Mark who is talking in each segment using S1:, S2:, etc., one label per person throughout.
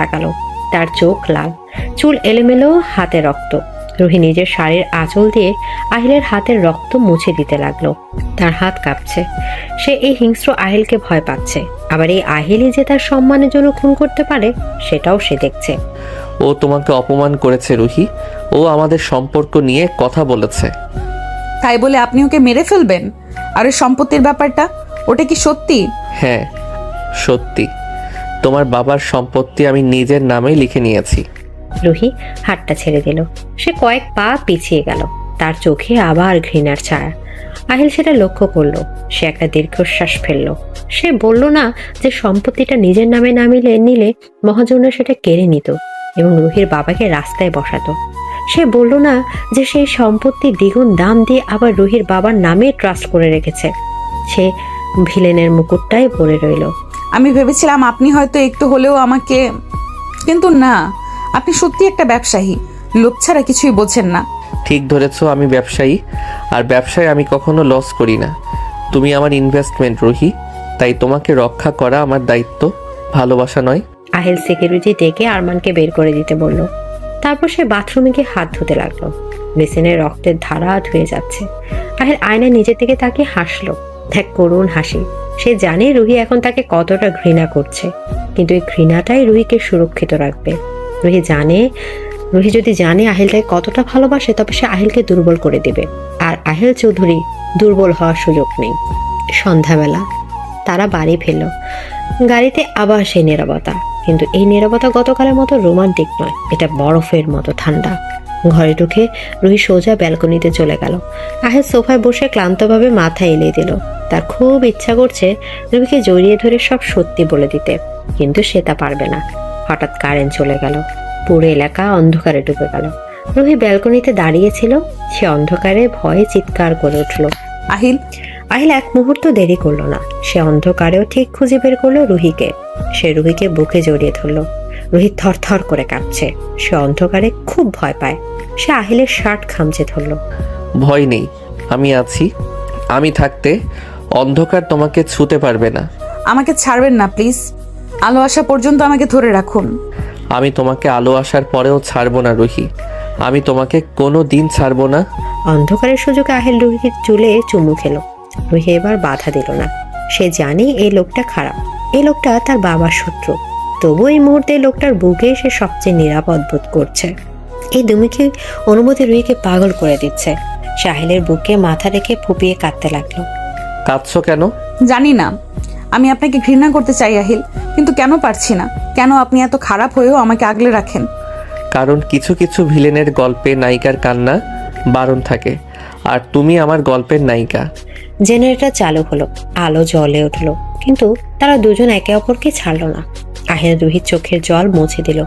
S1: তাকালো। তার চোখ লাল, চুল এলোমেলো, হাতে রক্ত। রুহি নিজের শাড়ির আঁচল দিয়ে আহিলের হাতের রক্ত মুছে দিতে লাগলো। তার হাত কাঁপছে। সে এই হিংস্র আহিলকে ভয় পাচ্ছে, আবার এই আহিলই যে তার সম্মানের জন্য খুন করতে পারে সেটাও সে দেখছে।
S2: ও তোমাকে অপমান করেছে রুহি। ও আমাদের সম্পর্ক নিয়ে কথা বলেছে।
S3: তাই বলে আপনি ওকে মেরে ফেলবেন? আর ওই সম্পত্তির ব্যাপারটা, ওটা কি সত্যি?
S2: হ্যাঁ সত্যি, তোমার বাবার সম্পত্তি আমি নিজের নামেই লিখে নিয়েছি।
S1: রুহি হাতটা ছেড়ে দিল। সে কয়েক পা পিছিয়ে গেল। তার চোখে আবার ঘৃণার ছায়া। আহিল সেটা লক্ষ্য করলো। সে একটা দীর্ঘশ্বাস ফেললো। সে বলল না যে সম্পত্তিটা নিজের নামে না নিলে মহাজন সেটা কেড়ে নিত এবং রুহির বাবাকে রাস্তায় বসাতো। সে বলল না যে সেই সম্পত্তি দ্বিগুণ দাম দিয়ে আবার রুহির বাবার নামে ট্রাস্ট করে রেখেছে। সে ভিলেনের মুকুটটাই পরে রইল।
S3: আমি ভেবেছিলাম আপনি হয়তো একটু হলেও আমাকে, কিন্তু না, আপনি সত্যি একটা ব্যবসায়ী। লোভ ছাড়া কিছুই বোঝেন না।
S2: ঠিক ধরেছো, আমি ব্যবসায়ী, আর ব্যবসায় আমি কখনো লস করি না। তুমি আমার ইনভেস্টমেন্ট রুহি, তাই তোমাকে রক্ষা করা আমার দায়িত্ব, ভালোবাসা নয়।
S1: আহিল সিকিউরিটি ডেকে আরমানকে বের করে দিতে বলল। তারপর সে বাথরুমে গিয়ে হাত ধুতে লাগলো। বেসিনের রক্তের ধারা ধুয়ে যাচ্ছে। আহিল আয়নায় নিজের দিকে তাকিয়ে হাসলো, এক করুণ হাসি। সে জানে রুহি এখন তাকে কতটা ঘৃণা করছে, কিন্তু এই ঘৃণাটাই রুহিকে সুরক্ষিত রাখবে। রুহি যদি জানে আহিল তাকে কতটা ভালোবাসে, তবে সে আহিলকে দুর্বল করে দিবে, আর আহিল চৌধুরী দুর্বল হওয়ার সুযোগ নেই। সন্ধ্যাবেলা তারা বাড়ি ফেলল। গাড়িতে আবার সেই নীরবতা, কিন্তু এই নীরবতা গতকালের মতো রোমান্টিক নয়, এটা বরফের মতো ঠান্ডা। ঘরে ঢুকে রুহি সোজা ব্যালকনিতে চলে গেল। আহিল সোফায় বসে ক্লান্তভাবে মাথা এলিয়ে দিল। তার খুব ইচ্ছা করছে রুহিকে জড়িয়ে ধরে সব সত্যি বলে দিতে, কিন্তু সে তা পারবে না। হঠাৎ কারেন্ট চলে গেল। পুরো এলাকা অন্ধকারে ডুবে গেল। রুহি ব্যালকনিতে দাঁড়িয়েছিল। সে অন্ধকারে ভয়ে চিৎকার করে উঠল।
S3: আহিল!
S1: আহিল এক মুহূর্ত দেরি করলো না। সে অন্ধকারেও ঠিক খুঁজে বের করলো রুহিকে। সে রুহিকে বুকে জড়িয়ে ধরলো। রুহি থরথর করে কাঁপছে। সে অন্ধকারে খুব ভয় পায়। সে আহিলের শার্ট খামচে ধরলো।
S2: ভয় নেই, আমি আছি। আমি থাকতে অন্ধকার তোমাকে ছুতে পারবে না।
S3: আমাকে ছাড়বেন না প্লিজ। আলো আসা পর্যন্ত আমাকে ধরে রাখুন।
S2: আমি তোমাকে আলো আসার পরেও ছাড়বো না রুহি। আমি তোমাকে কোনো দিন ছাড়বো না।
S1: অন্ধকারের সুযোগে আহিল রুহির চুলে চুমু খেলো। রুহি এবার বাধা দিল না। সে জানে এই লোকটা খারাপ, এই লোকটা তার বাবার শত্রু। তবু এই মুহূর্তে লোকটার বুকে সে সবচেয়ে নিরাপদ বোধ করছে। এই দুমুখী অনুমতি রুহিকে পাগল করে দিচ্ছে। সে আহিলের বুকে মাথা রেখে ফুপিয়ে কাঁদতে লাগলো।
S2: কাঁদছো কেন?
S3: জানি না, আমি আপনাকে ঘৃণা করতে চাই আহিল, কিন্তু কেন পারছি না। কেন আপনি এত খারাপ হয়েও আমাকে আগলে রাখেন?
S2: কারণ কিছু কিছু ভিলেনের গল্পে নায়িকার কান্না বারণ থাকে, আর তুমি আমার গল্পের নায়িকা।
S1: জেনারেটর চালু হলো, আলো জ্বলে উঠলো, কিন্তু তারা দুজন একে অপরকে ছাড়লো না। আহিল রুহির চোখের জল মুছে দিল।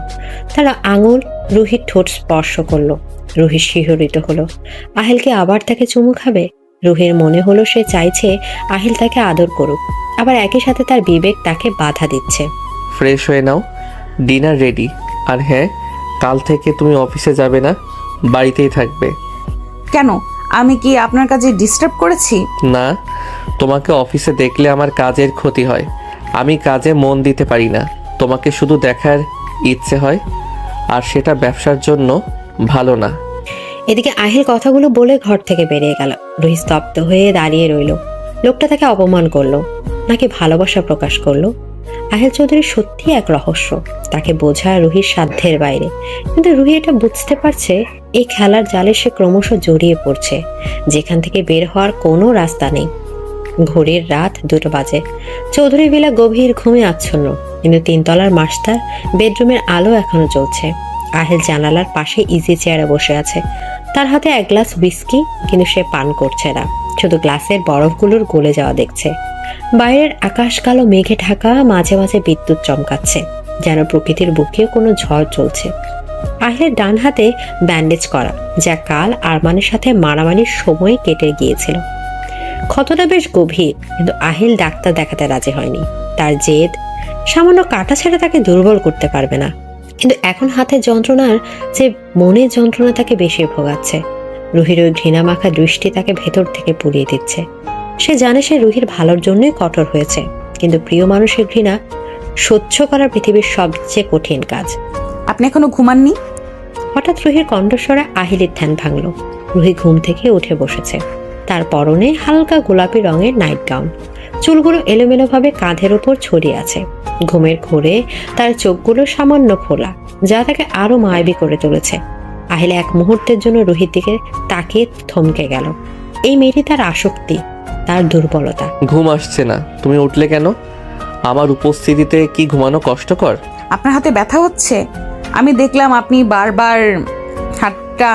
S1: তারা আঙুল রুহির ঠোঁট স্পর্শ করলো। রুহি শিহরিত হলো। আহিলকে আবার তাকে চুমু খাবে। রুহির মনে হলো সে চাইছে আহিল তাকে আদর করুক, আবার একই সাথে তার বিবেক তাকে বাধা দিচ্ছে।
S2: ফ্রেশ হয়ে নাও, ডিনার রেডি। আর হ্যাঁ, কাল থেকে তুমি অফিসে যাবে না, বাড়িতেই থাকবে।
S3: কেন? আমি কি আপনার কাজে ডিস্টার্ব করেছি?
S2: না, তোমাকে অফিসে দেখলে আমার কাজের ক্ষতি হয়। আমি কাজে মন দিতে পারি না। তোমাকে শুধু দেখার ইচ্ছে হয়, আর সেটা ব্যবসার জন্য ভালো না।
S1: এদিকে আহিল কথাগুলো বলে ঘর থেকে বেরিয়ে গেল। রুহি স্তব্ধ হয়ে দাঁড়িয়ে রইল। লোকটা তাকে অপমান করলো নাকি ভালোবাসা প্রকাশ করলো? আহিল চৌধুরী সত্যি এক রহস্য। তাকে বোঝা রুহির সাধ্যের বাইরে, কিন্তু রুহি এটা বুঝতে পারছে এই খেলার জালে সে ক্রমশ জড়িয়ে পড়ছে, যেখান থেকে বের হওয়ার কোনো রাস্তা নেই। ঘড়ির রাত 2টা বাজে। চৌধুরী ভিলা গভীর ঘুমে আচ্ছন্ন, কিন্তু 3তলার মাস্টার বেডরুমের আলো এখনো জ্বলছে। আহিল জানালার পাশে ইজি চেয়ারে বসে আছে। তার হাতে এক গ্লাস হুইস্কি, কিন্তু সে পান করছে না, শুধু গ্লাসের বরফগুলোর গলে যাওয়া দেখছে। বাইরের আকাশ কালো মেঘে ঢাকা, মাঝে মাঝে বিদ্যুৎ চমকাচ্ছে, যেন প্রকৃতির বুকেও কোনো ঝড় চলছে। আহিলের ডান হাতে ব্যান্ডেজ করা, যা কাল আরমানের সাথে মারামারির সময় কেটে গিয়েছিল। ক্ষতটা বেশ গভীর, কিন্তু আহিল ডাক্তার দেখাতে রাজি হয়নি। তার জেদ, সামান্য কাটা ছেড়ে তাকে দুর্বল করতে পারবে না। কিন্তু এখন হাতের যন্ত্রণার যে মনের যন্ত্রণা তাকে বেশি ভোগাচ্ছে। রুহির ওই ঘৃণা মাখা দৃষ্টি তাকে ভেতর থেকে পুড়িয়ে দিচ্ছে। সে জানে সে রুহির ভালোর জন্যই কঠোর হয়েছে, কিন্তু প্রিয় মানুষের ঘৃণা সহ্য করা পৃথিবীর সবচেয়ে কঠিন কাজ।
S3: আপনি এখনো ঘুমাননি?
S1: হঠাৎ রুহির কণ্ঠস্বরে আহিলের ধ্যান ভাঙল। রুহি ঘুম থেকে উঠে বসেছে। তার পরনে হালকা গোলাপি রঙের নাইট গাউন, চুলগুলো এলোমেলোভাবে কাঁধের উপর ছড়িয়ে আছে। ঘুমের ঘোরে তার চোখগুলো সামান্য ফোলা, যা তাকে আরো মায়াবী করে তুলেছে। আহিল এক মুহূর্তের জন্য রুহির দিকে তাকিয়ে থমকে গেল। এই মেয়েটি তার আসক্তি, তার দুর্বলতা।
S2: ঘুম আসছে না, তুমি উঠলে কেন? আমার উপস্থিতিতে কি ঘুমানো কষ্টকর?
S3: আপনার হাতে ব্যথা হচ্ছে? আমি দেখলাম আপনি বারবার হাতটা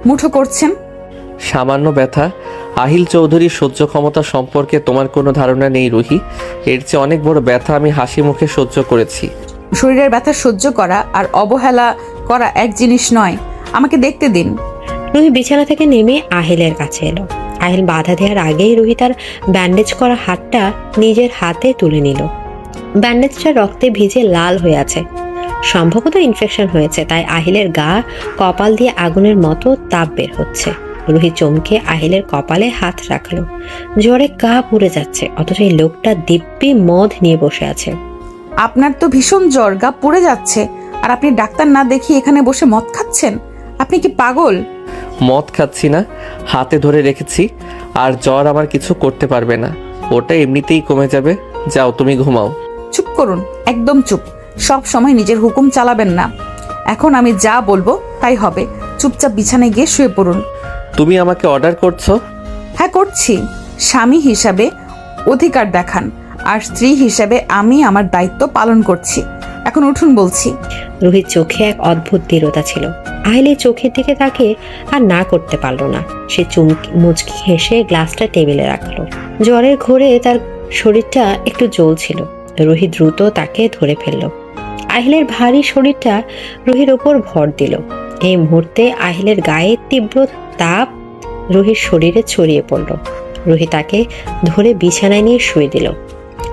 S3: মুঠো করছেন।
S2: সামান্য ব্যথা? আহিল চৌধুরীর সহ্য ক্ষমতা সম্পর্কে তোমার কোনো ধারণা নেই রুহি। এর চেয়ে অনেক বড় ব্যথা আমি হাসি মুখে সহ্য করেছি।
S3: শরীরের ব্যথা সহ্য করা আর অবহেলা করা এক জিনিস নয়। আমাকে দেখতে দিন।
S1: রুহি বিছানা থেকে নেমে আহিলের কাছে এলো। আহিল বাধা দেওয়ার আগেই রুহি তার ব্যান্ডেজ করা হাতটা নিজের হাতে তুলে নিল। ব্যান্ডেজটা রক্তে ভিজে লাল হয়ে আছে, সম্ভবত ইনফেকশন হয়েছে, তাই আহিলের গা কপাল দিয়ে আগুনের মতো তাপ বের হচ্ছে। রুহি চমকে আহিলের কপালে হাত রাখলো। জ্বরে গা পুড়ে যাচ্ছে, অথচ এই লোকটা দিব্যি মদ নিয়ে বসে আছে।
S3: আপনার তো ভীষণ জ্বর, গা পুড়ে যাচ্ছে, আর আপনি ডাক্তার না দেখিয়ে এখানে বসে মদ খাচ্ছেন? আপনি কি পাগল?
S2: মদ খাচ্ছি না, হাতে ধরে রেখেছি। আর জ্বর আমার কিছু করতে পারবে না, ওটা এমনিতেই কমে যাবে। যাও তুমি ঘুমাও।
S3: চুপ করুন, একদম চুপ। সব সময় নিজের হুকুম চালাবেন না। এখন আমি যা বলবো তাই হবে। চুপচাপ বিছানায় গিয়ে শুয়ে পড়ুন।
S2: তুমি আমাকে অর্ডার করছো?
S3: হ্যাঁ করছি। স্বামী হিসাবে অধিকার দেখান, আর স্ত্রী হিসাবে আমি আমার দায়িত্ব পালন করছি। এখন উঠুন বলছি।
S1: রুহির চোখে এক অদ্ভুত দৃঢ়তা ছিল। আহিলের চোখের দিকে তাকিয়ে আর না করতে পারলো না। সে মুচকি হেসে গ্লাসটা টেবিলে রাখলো। জ্বরের ঘোরে তার শরীরটা একটু জ্বলছিল। রুহি দ্রুত তাকে ধরে ফেলল। আহিলের ভারী শরীরটা রুহির ওপর ভর দিল। এই মুহূর্তে আহিলের গায়ে তীব্র তাপ রুহির শরীরে ছড়িয়ে পড়ল। রুহি তাকে ধরে বিছানায় নিয়ে শুয়ে দিল।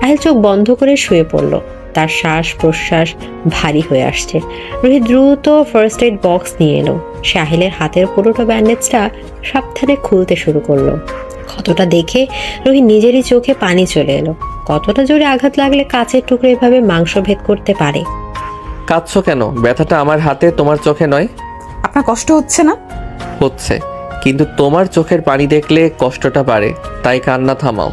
S1: আহিল চোখ বন্ধ করে শুয়ে পড়ল। তার শ্বাস প্রশ্বাস ভারী হয়ে আসছে। রুহি দ্রুত ফার্স্ট এড বক্স নিয়ে এলো। সে আহিলের হাতের পুরোটা ব্যান্ডেজটা সাবধানে খুলতে শুরু করলো। ক্ষতটা দেখে রুহি নিজেরই চোখে পানি চলে এলো। কতটা জোরে আঘাত লাগলে কাচের টুকরো এভাবে মাংস ভেদ করতে পারে?
S2: কাঁদছো কেন? ব্যথাটা আমার হাতে, তোমার চোখে নয়।
S3: আপনার কষ্ট হচ্ছে না?
S2: হচ্ছে, কিন্তু তোমার চোখের পানি দেখলে কষ্টটা বাড়ে, তাই কান্না থামাও।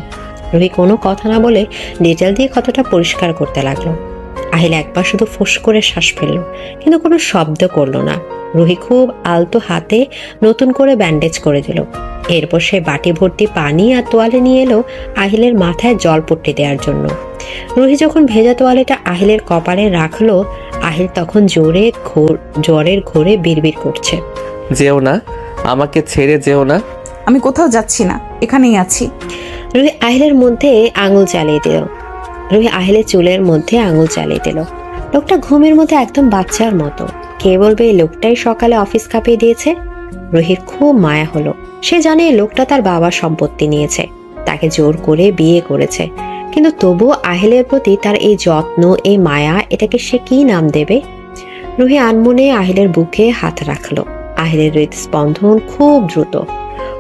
S1: রুহি কোনো কথা না বলে ডিটেল দিয়ে ক্ষতটা পরিষ্কার করতে লাগলো। আহিল একবার শুধু ফোঁস করে শ্বাস ফেললো, কিন্তু কোনো শব্দ করলো না। রুহি খুব আলতো হাতে নতুন করে ব্যান্ডেজ করে দিল। এরপর সে বাটি ভর্তি পানি আর তোয়ালে নিয়ে এলো আহিলের মাথায় জলপট্টি দেওয়ার জন্য। রুহি যখন ভেজা তোয়ালেটা আহিলের কপালে রাখলো, আহিল তখন জ্বরের ঘোরে বিড়বিড় করছে।
S2: যেও না, আমাকে ছেড়ে যেও না।
S3: আমি কোথাও যাচ্ছি না, এখানেই আছি।
S1: রুহি আহিলের মধ্যে আঙুল চালিয়ে দিল। রুহি আহিলের চুলের মধ্যে আঙুল চালিয়ে দিল। লোকটা ঘুমের মধ্যে একদম বাচ্চার মতো। কে বলবে এই লোকটাই সকালে অফিস কাঁপিয়ে দিয়েছে? রুহির খুব মায়া হলো। সে জানে এই লোকটা তার বাবার সম্পত্তি নিয়েছে, তাকে জোর করে বিয়ে করেছে, কিন্তু তবুও আহিলের প্রতি তার এই যত্ন, এই মায়া, এটাকে সে কি নাম দেবে? রুহি আনমনে আহিলের বুকে হাত রাখলো। আহিলের হৃদস্পন্দন খুব দ্রুত।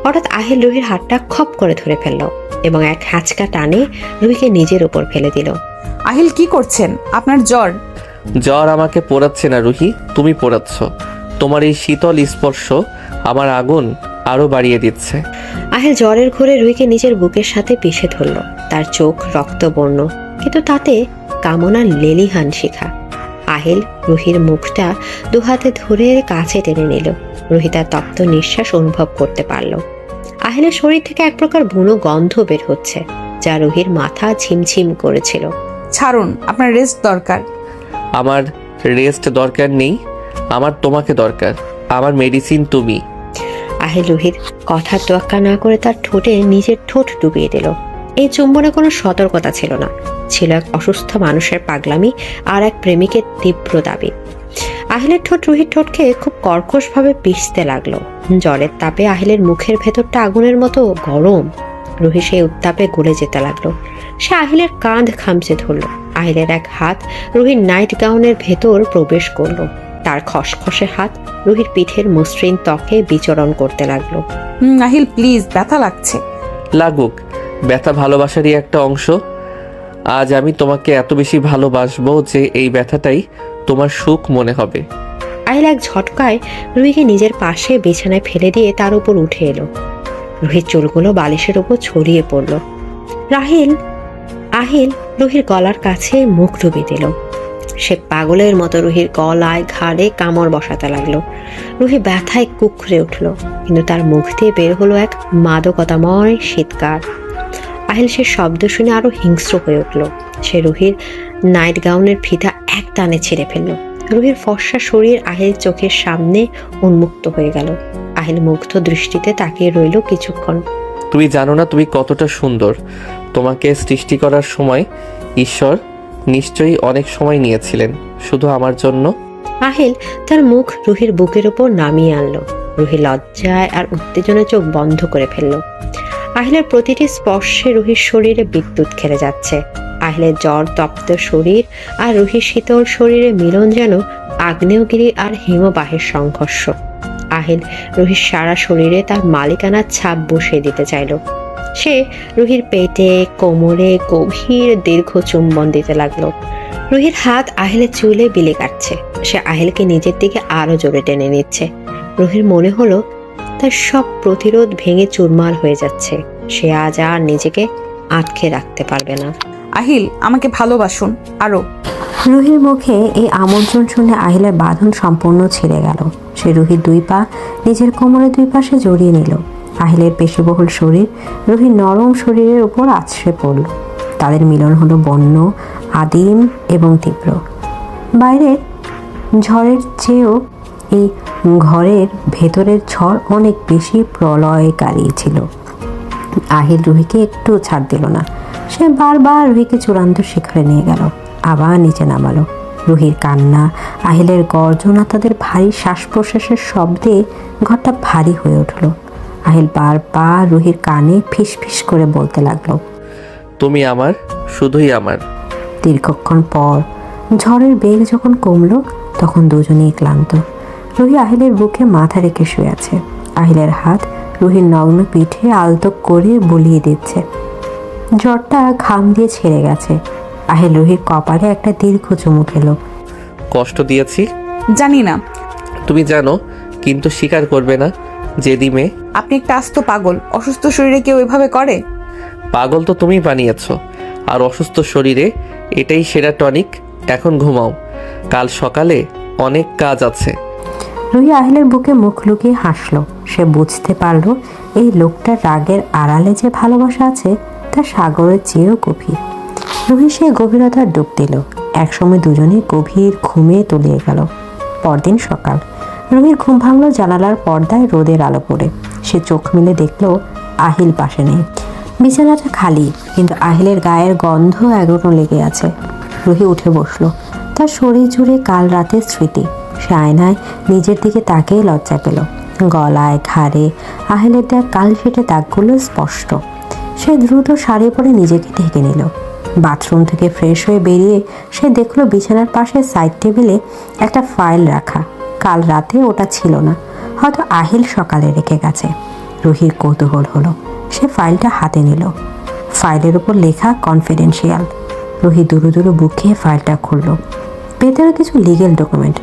S1: হঠাৎ আহিল রুহির হাতটা খপ করে ধরে ফেললো এবং এক হ্যাঁচকা টানে রুহিকে নিজের উপর ফেলে দিল।
S3: আহিল কি করছেন? আপনার জ্বর?
S2: জ্বর আমাকে পোড়াচ্ছে না রুহি, তুমি পোড়াচ্ছ। তোমার এই শীতল স্পর্শ আমার আগুন আরো বাড়িয়ে দিচ্ছে।
S1: আহিল জ্বরের ঘোরে রুহিকে নিজের বুকের সাথে পিষে ধরল। তার চোখ রক্তবর্ণ, কিন্তু তাতে কামনার লেলিহান শিখা। আহিল রুহির মুখটা দুহাতে ধরে কাছে টেনে নিল। রুহি তার তপ্ত নিঃশ্বাস অনুভব করতে পারল। আহিলের শরীর থেকে এক প্রকার বুনো গন্ধ বের হচ্ছে, যা রুহির মাথা ঝিমঝিম করেছিল।
S3: ছাড়ুন, আপনার রেস্ট দরকার।
S2: আমার রেস্ট দরকার নেই, আমার তোমাকে দরকার। আমার মেডিসিন তুমি।
S1: আহিল রুহির কথা তোয়াক্কা না করে তার ঠোঁটে নিজের ঠোঁট ডুবিয়ে দিল। এই চুম্বনে কোনো সতর্কতা ছিল না, ছিল এক অসুস্থ মানুষের পাগলামি আর এক প্রেমিকের তীব্র দাবি। আহিলের ঠোঁট রুহির ঠোঁটকে খুব কর্কশভাবে পিষতে লাগলো। জ্বরের তাপে আহিলের মুখের ভেতরটা আগুনের মতো গরম। রুহি সেই উত্তাপে গলে যেতে লাগলো। সে আহিলের কাঁধ খামচে ধরলো। আহিলের এক হাত রুহির নাইট গাউনের ভেতর প্রবেশ করলো। তার খসখসে হাত রুহির পিঠের মসৃণ ত্বকে বিচরণ করতে লাগলো।
S3: আহিল প্লিজ, ব্যথা লাগছে।
S2: লাগুক, ব্যথা ভালোবাসারই একটা অংশ। আজ আমি তোমাকে এত বেশি ভালোবাসবো যে এই ব্যথাটাই তোমার সুখ মনে হবে।
S1: আহিল এক ঝটকায় রুহিকে নিজের পাশে বিছানায় ফেলে দিয়ে তার উপর উঠে এলো। রুহির চুলগুলো বালিশের উপর ছড়িয়ে পড়ল। আহিল রুহির গলার কাছে মুখ ডুবিয়ে দিল। সে পাগলের মতো রুহির গলায় ঘাড়ে কামড় বসাতে লাগলো। রুহি ব্যথায় কুকড়ে উঠল, কিন্তু তার মুখ দিয়ে বের হলো এক মাদকতাময় শীতকার। আহিল সে শব্দ শুনে আরো হিংস্র হয়ে উঠল। সে রুহির নাইট গাউনের ফিতা এক টানে ছিঁড়ে ফেলল। রুহির ফর্সা শরীর আহিল চোখের সামনে উন্মুক্ত হয়ে গেল। আহিল মুগ্ধ দৃষ্টিতে তাকিয়ে রইল কিছুক্ষণ।
S2: তুমি জানো না তুমি কতটা সুন্দর। তোমাকে সৃষ্টি করার সময় ঈশ্বর নিশ্চয়ই অনেক সময় নিয়েছিলেন শুধু আমার জন্য।
S1: আহিল তার মুখ রুহির বুকের উপর নামিয়ে আনলো। রুহি লজ্জায় আর উত্তেজনায় চোখ বন্ধ করে ফেলল। আহিলের প্রতিটি স্পর্শে রুহির শরীরে বিদ্যুৎ খেলে যাচ্ছে। আহিলের জ্বর তপ্ত শরীর আর রুহির শীতল শরীরে মিলন যেন আগ্নেয়গিরি আর হিমবাহের সংঘর্ষ। আহিল রুহির সারা শরীরে তার মালিকানার ছাপ বসিয়ে দিতে চাইল। সে রুহির পেটে কোমরে গভীর দীর্ঘ চুম্বন দিতে লাগলো। রুহির হাত আহিলের চুলে বিলি কাটছে। সে আহিলকে নিজের দিকে আরো জোরে টেনে নিচ্ছে। রুহির মনে হলো তার সব প্রতিরোধ ভেঙে চুরমার হয়ে যাচ্ছে। সে আজ আর নিজেকে আটকে রাখতে পারবে না।
S3: আহিল, আমাকে ভালোবাসুন আরো।
S1: রুহির মুখে এই আমন্ত্রণ শুনে আহিলের বাঁধন সম্পূর্ণ ছিঁড়ে গেল। সে রুহির দুই পা নিজের কোমরের দুই পাশে জড়িয়ে নিল। আহিলের পেশিবহুল শরীর রুহির নরম শরীরের উপর আছড়ে পড়ল। তাদের মিলন হলো বন্য, আদিম এবং তীব্র। বাইরের ঝড়ের চেয়েও এই ঘরের ভেতরের ঝড় অনেক বেশি প্রলয়কারী ছিল। আহিল রুহিকে একটু ছাড় দিল না। সে বারবার রুহিকে চূড়ান্ত শিখরে নিয়ে গেল, আবার নিচে নামালো। রুহির কান্না, আহিলের গর্জনা, তাদের ভারী শ্বাস প্রশ্বাসের শব্দে ঘরটা ভারী হয়ে উঠল। আহিল বারবার রুহির কানে ফিস ফিস করে বলতে লাগলো,
S2: তুমি আমার, শুধুই আমার।
S1: দীর্ঘক্ষণ পর ঝড়ের বেগ যখন কমলো তখন দুজনেই ক্লান্ত। রুহি আহিলের বুকে মাথা রেখে শুয়ে আছে। আহিলের হাত রুহির নগ্ন পিঠে আলতো করে বুলিয়ে দিচ্ছে। জ্বরটা ঘাম দিয়ে ছেড়ে গেছে। আহিল রুহির কপালে একটা দীর্ঘ চুমু খেলো।
S2: কষ্ট দিয়েছি
S3: জানি না।
S2: তুমি জানো, কিন্তু স্বীকার করবে না। জেদি মেয়ে।
S3: আপনি একটা আস্ত পাগল। অসুস্থ শরীরে কেউ এভাবে করে?
S2: পাগল তো তুমি বানিয়েছ, আর অসুস্থ শরীরে এটাই সেরা টনিক। এখন ঘুমাও, কাল সকালে অনেক কাজ আছে।
S1: রুহি আহিলের বুকে মুখ লুকিয়ে হাসলো। সে বুঝতে পারলো এই লোকটার রাগের আড়ালে যে ভালোবাসা আছে তা সাগরের চেয়েও গভীর। রুহি সে গভীরতার ডুব দিল। একসময় দুজনে গভীর ঘুমে তলিয়ে গেল। পরদিন সকাল। রুহির ঘুম ভাঙলো জানালার পর্দায় রোদের আলো পড়ে। সে চোখ মেলে দেখলো আহিল পাশে নেই। বিছানাটা খালি, কিন্তু আহিলের গায়ের গন্ধ এখনো লেগে আছে। রুহি উঠে বসলো। তার শরীর জুড়ে কাল রাতের স্মৃতি। সে আয়নায় নিজের দিকে তাকিয়ে লজ্জা পেল। গলায়, ঘাড়ে আহিলের দেয়া কাল ফেটে দাগগুলো স্পষ্ট। সে দ্রুত শাড়ি পরে নিজেকে ঢেকে নিল। বাথরুম থেকে ফ্রেশ হয়ে বেরিয়ে সে দেখলো বিছানার পাশে সাইড টেবিলে একটা ফাইল রাখা। কাল রাতে ওটা ছিল না, হয়তো আহিল সকালে রেখে গেছে। রুহির কৌতূহল হলো। সে ফাইলটা হাতে নিল। ফাইলের উপর লেখা কনফিডেন্সিয়াল। রুহি দুরু দুরু বুকে ফাইলটা খুলল। ভেতরে কিছু লিগেল ডকুমেন্ট।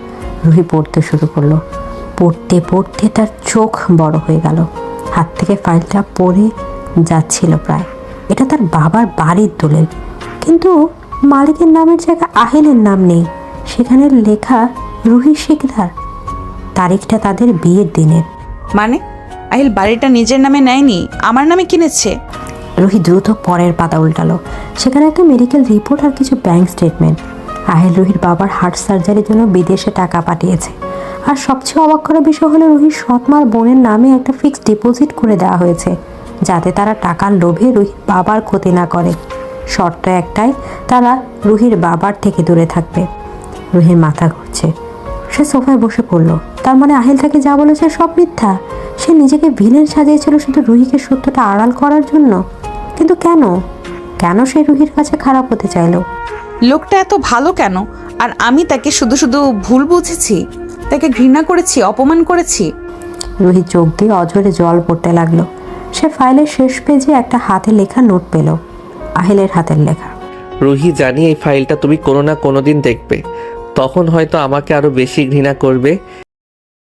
S1: রুহি পড়তে শুরু করলো। পড়তে পড়তে তার চোখ বড় হয়ে গেল। হাত থেকে ফাইলটা পড়ে যাচ্ছিল প্রায়। এটা তার বাবার বাড়ির দলিল, কিন্তু মালিকের নামের জায়গায় আহিলের নাম নেই। সেখানে লেখা রুহি শিকদার। তারিখটা তাদের বিয়ের দিনের।
S3: মানে আহিল বাড়িটা নিজের নামে নেয়নি, আমার নামে কিনেছে?
S1: রুহি দ্রুত পরের পাতা উল্টালো। সেখানে একটা মেডিকেল রিপোর্ট আর কিছু ব্যাংক স্টেটমেন্ট। আহিল রুহির বাবার হার্ট সার্জারির জন্য বিদেশে টাকা পাঠিয়েছে। আর সবচেয়ে অবাক করা বিষয় হলো রুহির সৎমার বোনের নামে একটা ফিক্সড ডিপোজিট করে দেওয়া হয়েছে, যাতে তারা টাকার লোভে রুহির বাবার ক্ষতি না করে। শর্ত একটাই, তারা রুহির বাবার থেকে দূরে থাকবে। রুহির মাথা ঘুরছে। সে সোফায় বসে পড়লো। তার মানে আহিল তাকে যা বলেছে সব মিথ্যা। সে নিজেকে ভিলেন সাজিয়েছিল শুধু রুহিকে সত্যটা আড়াল করার জন্য। কিন্তু কেন কেন সে রুহির কাছে খারাপ হতে চাইলো?
S3: লোকটা এত ভালো কেন? আর আমি তাকে শুধু শুধু ভুল বুঝেছি, তাকে ঘৃণা করেছি, অপমান করেছি।
S1: রুহি চোখ দিয়ে অঝরে জল পড়তে লাগলো। সে ফাইলের শেষ পেজে একটা হাতে লেখা নোট পেল। আহিলের হাতের লেখা।
S2: রুহি, জানি এই ফাইলটা তুমি কোনো না কোনো দিন দেখবে, তখন হয়তো আমাকে আরো বেশি ঘৃণা করবে।